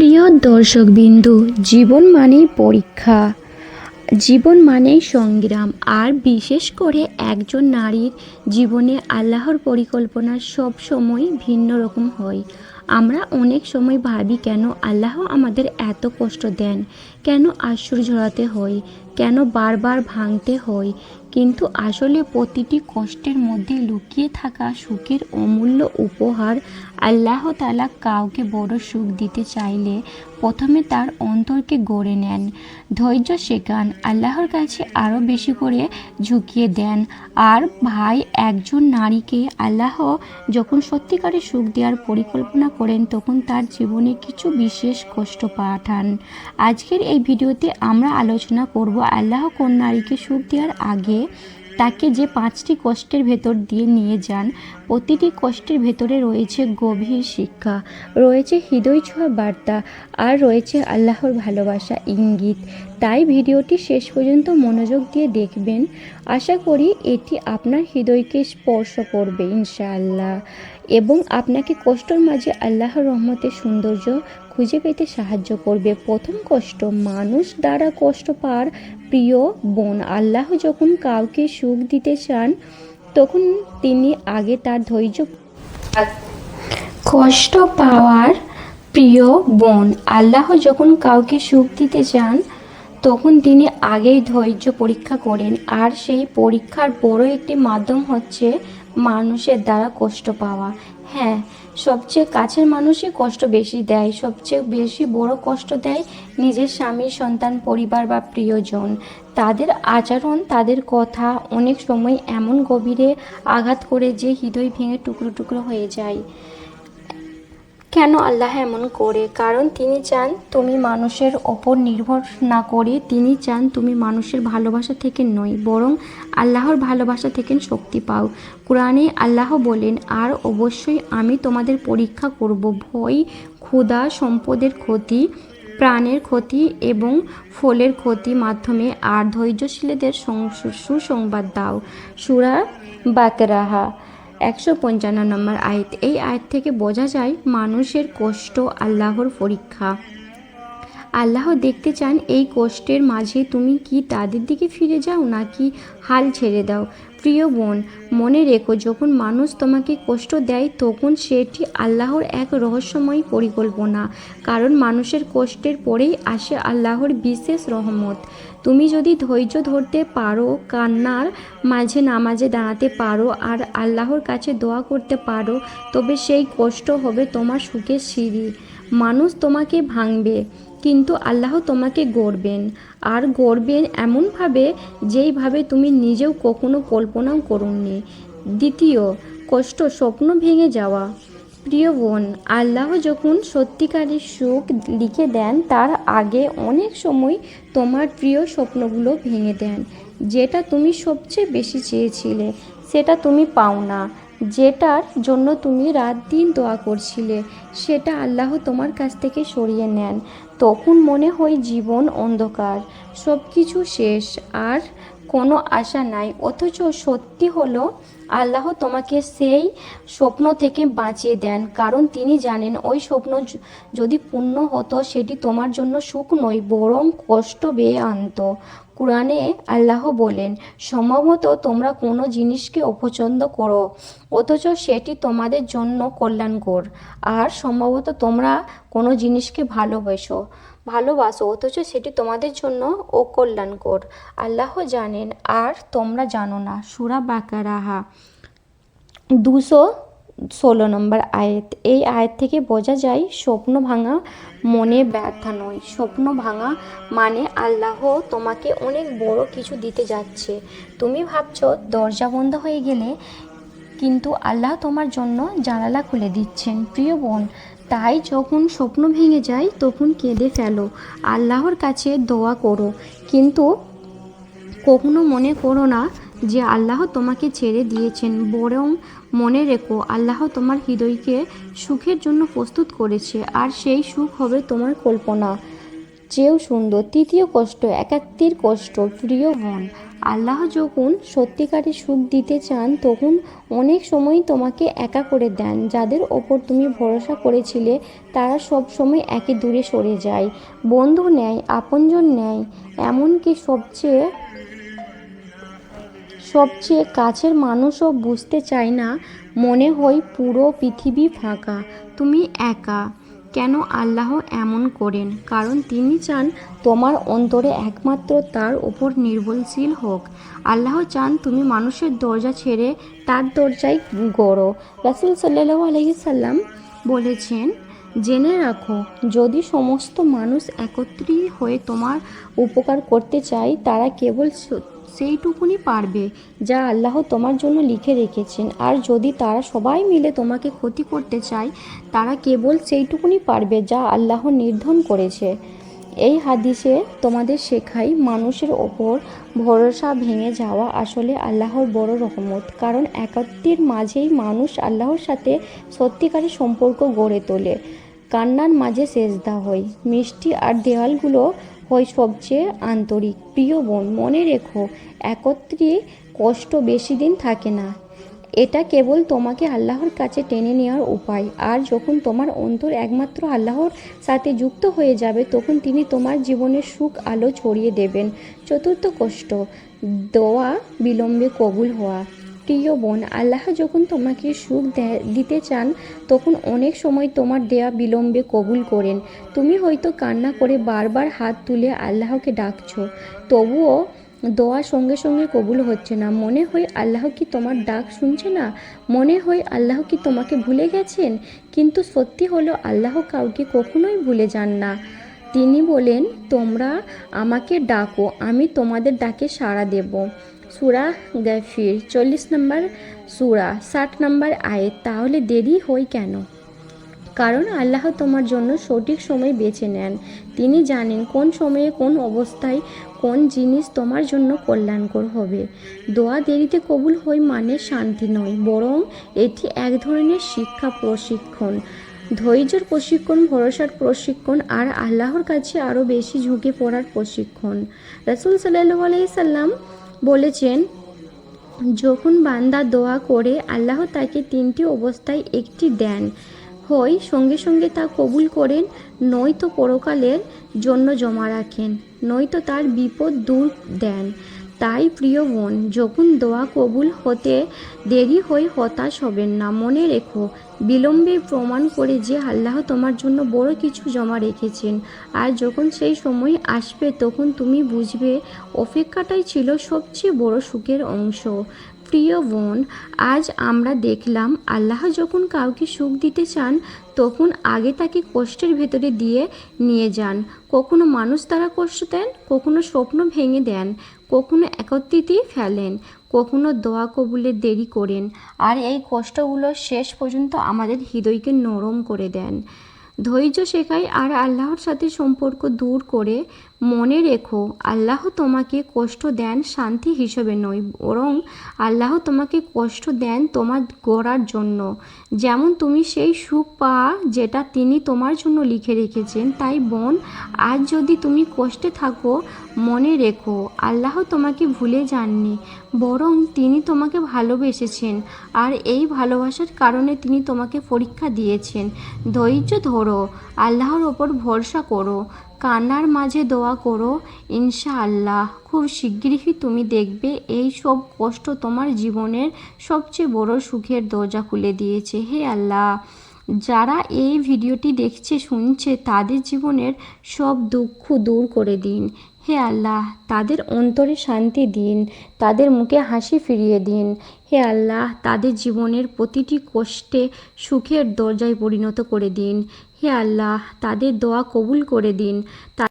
প্রিয় দর্শকবিন্দু, জীবন মানেই পরীক্ষা, জীবন মানেই সংগ্রাম। আর বিশেষ করে একজন নারীর জীবনে আল্লাহর পরিকল্পনা সব সময় ভিন্ন রকম হয়। আমরা অনেক সময় ভাবি, কেন আল্লাহ আমাদের এত কষ্ট দেন, কেন আঁসুর ঝরাতে হয়, কেন বারবার ভাঙতে হয়। কিন্তু আসলে প্রতিটি কষ্টের মধ্যে লুকিয়ে থাকা সুখের অমূল্য উপহার। আল্লাহ তাআলা কাউকে বড় সুখ দিতে চাইলে প্রথমে তার অন্তরকে গড়ে নেন, ধৈর্য শেখান, আল্লাহর কাছে আরও বেশি করে ঝুঁকিয়ে দেন। আর ভাই, একজন নারীকে আল্লাহ যখন সত্যিকারের সুখ দেওয়ার পরিকল্পনা করেন, তখন তার জীবনে কিছু বিশেষ কষ্ট পাঠান। আজকের এই ভিডিওতে আমরা আলোচনা করব আল্লাহ কোন নারীকে সুখ দেওয়ার আগে তাকে যে 5টি কষ্টের ভেতর দিয়ে নিয়ে যান। প্রতিটি কষ্টের ভেতরে রয়েছে গভীর শিক্ষা, রয়েছে হৃদয় ছোঁয়া বার্তা, আর রয়েছে আল্লাহর ভালোবাসা ইঙ্গিত। তাই ভিডিওটি শেষ পর্যন্ত মনোযোগ দিয়ে দেখবেন। আশা করি এটি আপনার হৃদয়কে স্পর্শ করবে ইনশাআল্লাহ, এবং আপনাকে কষ্টের মাঝে আল্লাহর রহমতের সৌন্দর্য খুঁজে পেতে সাহায্য করবে। প্রথম কষ্ট, মানুষ দ্বারা কষ্ট পাওয়ার প্রিয় বোন। আল্লাহ যখন কাউকে সুখ দিতে চান, তখন তিনি আগে তার ধৈর্য। কষ্ট পাওয়ার প্রিয় বোন, আল্লাহ যখন কাউকে সুখ দিতে চান, তখন তিনি আগেই ধৈর্য পরীক্ষা করেন। আর সেই পরীক্ষার বড় একটি মাধ্যম হচ্ছে মানুষের দ্বারা কষ্ট পাওয়া। হ্যাঁ, সবচেয়ে কাছের মানুষই কষ্ট বেশি দেয়, সবচেয়ে বেশি বড় কষ্ট দেয় নিজের স্বামী, সন্তান, পরিবার বা প্রিয়জন। তাদের আচরণ, তাদের কথা অনেক সময় এমন গভীরে আঘাত করে যে হৃদয় ভেঙে টুকরো টুকরো হয়ে যায়। কেন আল্লাহ এমন করে? কারণ তিনি চান তুমি মানুষের ওপর নির্ভর না করে, তিনি চান তুমি মানুষের ভালোবাসা থেকে নয়, বরং আল্লাহর ভালোবাসা থেকে শক্তি পাও। কোরআনে আল্লাহ বলেন, আর অবশ্যই আমি তোমাদের পরীক্ষা করব ভয়, ক্ষুধা, সম্পদের ক্ষতি, প্রাণের ক্ষতি এবং ফলের ক্ষতি মাধ্যমে, আর ধৈর্যশীলদের সুসংবাদ দাও। সূরা বাকরাহ 155 নম্বর আয়াত। এই আয়াত থেকে বোঝা যায় মানুষের কষ্ট আল্লাহর পরীক্ষা। আল্লাহ দেখতে চান এই কষ্টের মাঝে তুমি কি তাদের দিকে ফিরে যাও, নাকি হাল ছেড়ে দাও। প্রিয় বোন, মনে রেখো, যখন মানুষ তোমাকে কষ্ট দেয়, তখন সেটি আল্লাহর এক রহস্যময় পরিকল্পনা। কারণ মানুষের কষ্টের পরেই আসে আল্লাহর বিশেষ রহমত। তুমি যদি ধৈর্য ধরতে পারো, কান্নার মাঝে নামাজে দাঁড়াতে পারো, আর আল্লাহর কাছে দোয়া করতে পারো, তবে সেই কষ্ট হবে তোমার সুখের সিঁড়ি। মানুষ তোমাকে ভাঙবে, কিন্তু আল্লাহ তোমাকে গড়বেন, আর গড়বেন এমনভাবে যেইভাবে তুমি নিজেও কখনো কল্পনাও করোনি। দ্বিতীয় কষ্ট, স্বপ্ন ভেঙে যাওয়া। প্রিয় বোন, আল্লাহ যখন সত্যিকারের সুখ লিখে দেন, তার আগে অনেক সময় তোমার প্রিয় স্বপ্নগুলো ভেঙে দেন। যেটা তুমি সবচেয়ে বেশি চেয়েছিলে সেটা তুমি পাও না, যেটার জন্য তুমি রাত দিন দোয়া করছিলে সেটা আল্লাহ তোমার কাছ থেকে সরিয়ে নেন। তখন মনে হয় জীবন অন্ধকার, সব কিছু শেষ, আর কোনো আশা নাই। অথচ সত্যি হলো আল্লাহ তোমাকে সেই স্বপ্ন থেকে বাঁচিয়ে দেন, কারণ তিনি জানেন ওই স্বপ্ন যদি পূর্ণ হতো, সেটি তোমার জন্য সুখ নয়, বরং কষ্ট বেয়ে আনত। কোরআনে আল্লাহ বলেন, সম্ভবত তোমরা কোনো জিনিসকে অপছন্দ করো, অথচ সেটি তোমাদের জন্য কল্যাণকর। আর সম্ভবত তোমরা কোনো জিনিসকে ভালোবাসো, অথচ সেটি তোমাদের জন্য অকল্যাণকর। আল্লাহ জানেন আর তোমরা জানো না। সূরা বাকারাহ 216 নম্বর আয়াত। এই আয়াত থেকে বোঝা যায় স্বপ্ন ভাঙা মনে ব্যথা নয়। স্বপ্ন ভাঙা মানে আল্লাহ তোমাকে অনেক বড় কিছু দিতে যাচ্ছে। তুমি ভাবছো দরজা বন্ধ হয়ে গেলে, কিন্তু আল্লাহ তোমার জন্য জানালা খুলে দিচ্ছেন। প্রিয় বোন, তাই যখন স্বপ্ন ভেঙে যায় তখন কেঁদে ফেলো, আল্লাহর কাছে দোয়া করো, কিন্তু কখনো মনে করো না যে আল্লাহ তোমাকে ছেড়ে দিয়েছেন। বরং মনে রেখো, আল্লাহ তোমার হৃদয়কে সুখের জন্য প্রস্তুত করেছে, আর সেই সুখ হবে তোমার কল্পনা চেয়েও সুন্দর। তৃতীয় কষ্ট, একাকিত্বের কষ্ট। প্রিয় বোন, আল্লাহ যখন সত্যিকারের সুখ দিতে চান তখন অনেক সময় তোমাকে একা করে দেন। যাদের ওপর তুমি ভরসা করেছিলে তারা সব সময় একে দূরে সরে যায়। বন্ধু নেয়, আপনজন নেয়, এমনকি সবচেয়ে কাছের মানুষও বুঝতে চায় না। মনে হয় পুরো পৃথিবী ফাঁকা, তুমি একা। কেন আল্লাহ এমন করেন? কারণ তিনি চান তোমার অন্তরে একমাত্র তার উপর নির্ভরশীল হোক। আল্লাহ চান তুমি মানুষের দরজা ছেড়ে তার দরজায় গড়ো। রাসূল সাল্লাল্লাহু আলাইহি সাল্লাম বলেছেন, জেনে রাখো, যদি সমস্ত মানুষ একত্রিত হয়ে তোমার উপকার করতে চায় তারা কেবল সেইটুকুনি পারবে যা আল্লাহ তোমার জন্য লিখে রেখেছেন। আর যদি তারা সবাই মিলে তোমাকে ক্ষতি করতে চায় তারা কেবল সেইটুকুনি পারবে যা আল্লাহ নির্ধারণ করেছে। এই হাদিসে তোমাদের শেখায় মানুষের ওপর ভরসা ভেঙে যাওয়া আসলে আল্লাহর বড় রহমত। কারণ একাত্মের মাঝেই মানুষ আল্লাহর সাথে সত্যিকারের সম্পর্ক গড়ে তোলে। কান্নার মাঝে সেজদা হয় মিষ্টি, আর দেওয়ালগুলো হয় সবচেয়ে আন্তরিক। প্রিয় বোন, মনে রেখো, একত্রে কষ্ট বেশি দিন থাকে না। এটা কেবল তোমাকে আল্লাহর কাছে টেনে নেওয়ার উপায়। আর যখন তোমার অন্তর একমাত্র আল্লাহর সাথে যুক্ত হয়ে যাবে তখন তিনি তোমার জীবনের সুখ আলো ছড়িয়ে দেবেন। চতুর্থ কষ্ট, দোয়া বিলম্বে কবুল হওয়া। প্রিয় বোন, আল্লাহ যখন তোমাকে সুখ দিতে চান তখন অনেক সময় তোমার দেয়া বিলম্বে কবুল করেন। তুমি হয়তো কান্না করে বারবার হাত তুলে আল্লাহকে ডাকছো, তবুও দোয়া সঙ্গে সঙ্গে কবুল হচ্ছে না। মনে হয় আল্লাহ কি তোমার ডাক শুনছে না? মনে হয় আল্লাহ কি তোমাকে ভুলে গেছেন? কিন্তু সত্যি হলো আল্লাহ কাউকে কখনোই ভুলে যান না। তিনি বলেন, তোমরা আমাকে ডাকো, আমি তোমাদের ডাকে সাড়া দেব। সূরা গাফির 40 নম্বর সূরা 60 নম্বর আয়াত। তাহলে দেরি হয় কেন? কারণ আল্লাহ তোমার জন্য সঠিক সময় বেছে নেন। তিনি জানেন কোন সময়ে কোন অবস্থায় কোন জিনিস তোমার জন্য কল্যাণকর হবে। দোয়া দেরিতে কবুল হয় মানে শান্তি নয়, বরং এটি এক ধরনের শিক্ষা প্রশিক্ষণ, ধৈর্যের প্রশিক্ষণ, ভরসার প্রশিক্ষণ, আর আল্লাহর কাছে আরও বেশি ঝুঁকে পড়ার প্রশিক্ষণ। রাসূল সাল্লাল্লাহু আলাইহি সাল্লাম বলেছেন, যখন বান্দা দোয়া করে আল্লাহ তাকে তিনটি অবস্থায় একটি দেন, হয় সঙ্গে সঙ্গে তা কবুল করেন, নয়তো পরকালের জন্য জমা রাখেন, নয়তো তার বিপদ দূর দেন। তাই প্রিয় বোন, যখন দোয়া কবুল হতে দেরি হয় হতাশ হবেন না। মনে রেখো, বিলম্বে প্রমাণ করে যে আল্লাহ তোমার জন্য বড় কিছু জমা রেখেছেন। আর যখন সেই সময় আসবে তখন তুমি বুঝবে অপেক্ষাটাই ছিল সবচেয়ে বড় সুখের অংশ। প্রিয় বোন, আজ আমরা দেখলাম আল্লাহ যখন কাউকে সুখ দিতে চান তখন আগে তাকে কষ্টের ভেতরে দিয়ে নিয়ে যান। কখনো মানুষ দ্বারা কষ্ট দেন, কখনো স্বপ্ন ভেঙে দেন, কখনো একত্রিতই ফেলেন, কখনো দোয়া কবুলে দেরি করেন। আর এই কষ্টগুলো শেষ পর্যন্ত আমাদের হৃদয়কে নরম করে দেন, ধৈর্য শেখায় আর আল্লাহর সাথে সম্পর্ক দূর করে। মনে রেখো, আল্লাহ তোমাকে কষ্ট দেন শান্তি হিসেবে নয়, বরং আল্লাহ তোমাকে কষ্ট দেন তোমার গড়ার জন্য। যেমন তুমি সেই সুখ পাওয়া যেটা তিনি তোমার জন্য লিখে রেখেছেন। তাই বোন, আজ যদি তুমি কষ্টে থাকো, মনে রেখো আল্লাহ তোমাকে ভুলে যাননি, বরং তিনি তোমাকে ভালোবেসেছেন। আর এই ভালোবাসার কারণে তিনি তোমাকে পরীক্ষা দিয়েছেন। ধৈর্য ধরো, আল্লাহর ওপর ভরসা করো, কান্নার মাঝে দোয়া করো। ইনশাআল্লাহ খুব শীঘ্রই তুমি দেখবে এই সব কষ্ট তোমার জীবনের সবচেয়ে বড় সুখের দরজা খুলে দিয়েছে। হে আল্লাহ, যারা এই ভিডিওটি দেখছে শুনছে তাদের জীবনের সব দুঃখ দূর করে দিন। হে আল্লাহ, তাদের অন্তরে শান্তি দিন, তাদের মুখে হাসি ফিরিয়ে দিন। হে আল্লাহ, তাদের জীবনের প্রতিটি কষ্টে সুখের দরজায় পরিণত করে দিন। হে আল্লাহ, তাদের দোয়া কবুল করে দিন।